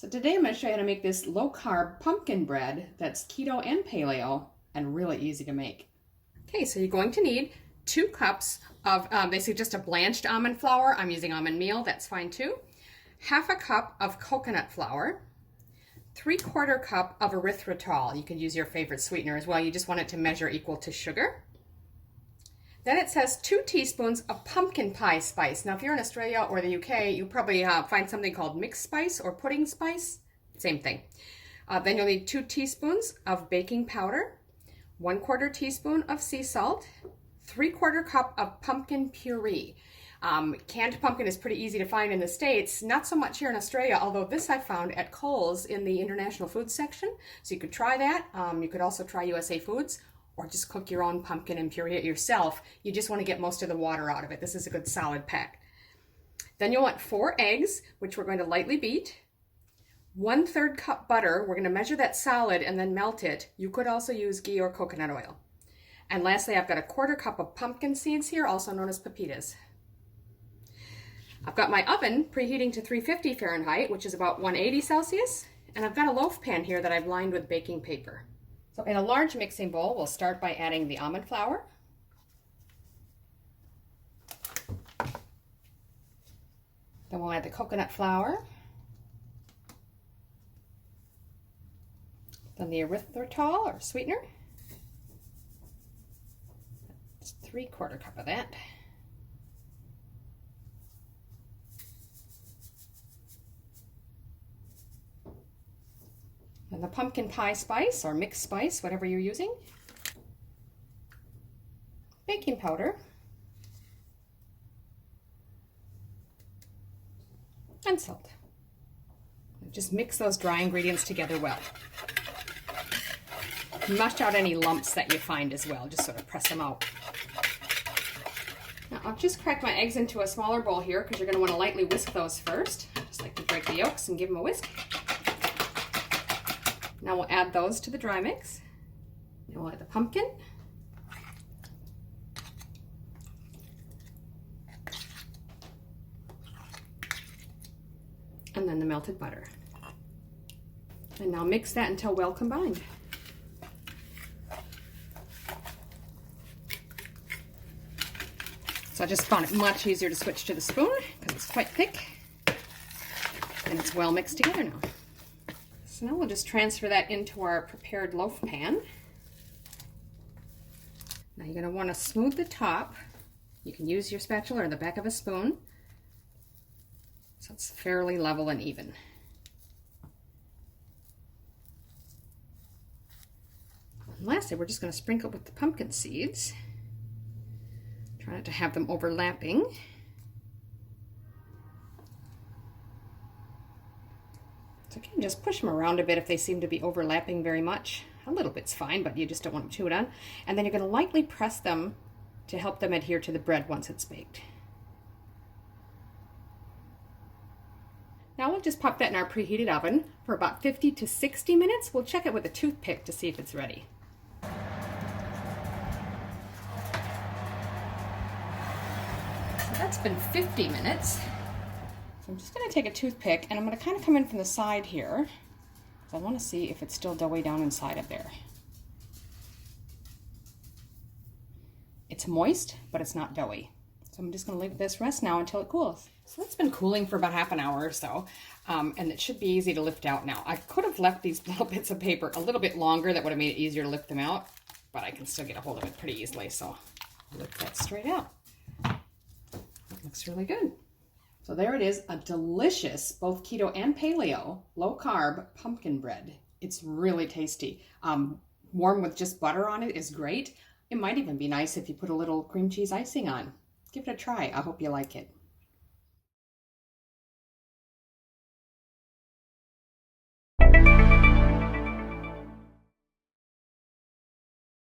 So today I'm going to show you how to make this low-carb pumpkin bread that's keto and paleo and really easy to make. Okay, so you're going to need 2 cups of basically just a blanched almond flour. I'm using almond meal, that's fine too. 1/2 cup of coconut flour. 3/4 cup of erythritol. You can use your favorite sweetener as well. You just want it to measure equal to sugar. Then it says 2 teaspoons of pumpkin pie spice. Now, if you're in Australia or the UK, you'll probably find something called mixed spice or pudding spice. Same thing. Then you'll need 2 teaspoons of baking powder, 1/4 teaspoon of sea salt, 3/4 cup of pumpkin puree. Canned pumpkin is pretty easy to find in the States, not so much here in Australia, although this I found at Kohl's in the international food section. So you could try that. You could also try USA Foods, or just cook your own pumpkin and puree it yourself. You just want to get most of the water out of it. This is a good solid pack. Then you'll want 4 eggs, which we're going to lightly beat. 1/3 cup butter. We're going to measure that solid and then melt it. You could also use ghee or coconut oil. And lastly, I've got 1/4 cup of pumpkin seeds here, also known as pepitas. I've got my oven preheating to 350 Fahrenheit, which is about 180 Celsius. And I've got a loaf pan here that I've lined with baking paper. So in a large mixing bowl, we'll start by adding the almond flour. Then we'll add the coconut flour. Then the erythritol or sweetener. That's 3/4 cup of that. And the pumpkin pie spice or mixed spice, whatever you're using. Baking powder. And salt. Just mix those dry ingredients together well. Mush out any lumps that you find as well, just sort of press them out. Now I'll just crack my eggs into a smaller bowl here because you're going to want to lightly whisk those first. Just like to break the yolks and give them a whisk. Now we'll add those to the dry mix. And we'll add the pumpkin. And then the melted butter. And now mix that until well combined. So I just found it much easier to switch to the spoon because it's quite thick and it's well mixed together now. So now we'll just transfer that into our prepared loaf pan. Now you're going to want to smooth the top. You can use your spatula or the back of a spoon so it's fairly level and even. And lastly, we're just going to sprinkle with the pumpkin seeds. Try not to have them overlapping. So again, just push them around a bit if they seem to be overlapping very much. A little bit's fine, but you just don't want them chewed on. And then you're going to lightly press them to help them adhere to the bread once it's baked. Now we'll just pop that in our preheated oven for about 50 to 60 minutes. We'll check it with a toothpick to see if it's ready. So that's been 50 minutes. So I'm just going to take a toothpick and I'm going to kind of come in from the side here. I want to see if it's still doughy down inside of there. It's moist, but it's not doughy. So I'm just going to leave this rest now until it cools. So it's been cooling for about half an hour or so, and it should be easy to lift out now. I could have left these little bits of paper a little bit longer. That would have made it easier to lift them out, but I can still get a hold of it pretty easily. So I'll lift that straight out. It looks really good. So there it is, a delicious, both keto and paleo, low-carb pumpkin bread. It's really tasty. Warm with just butter on it is great. It might even be nice if you put a little cream cheese icing on. Give it a try. I hope you like it.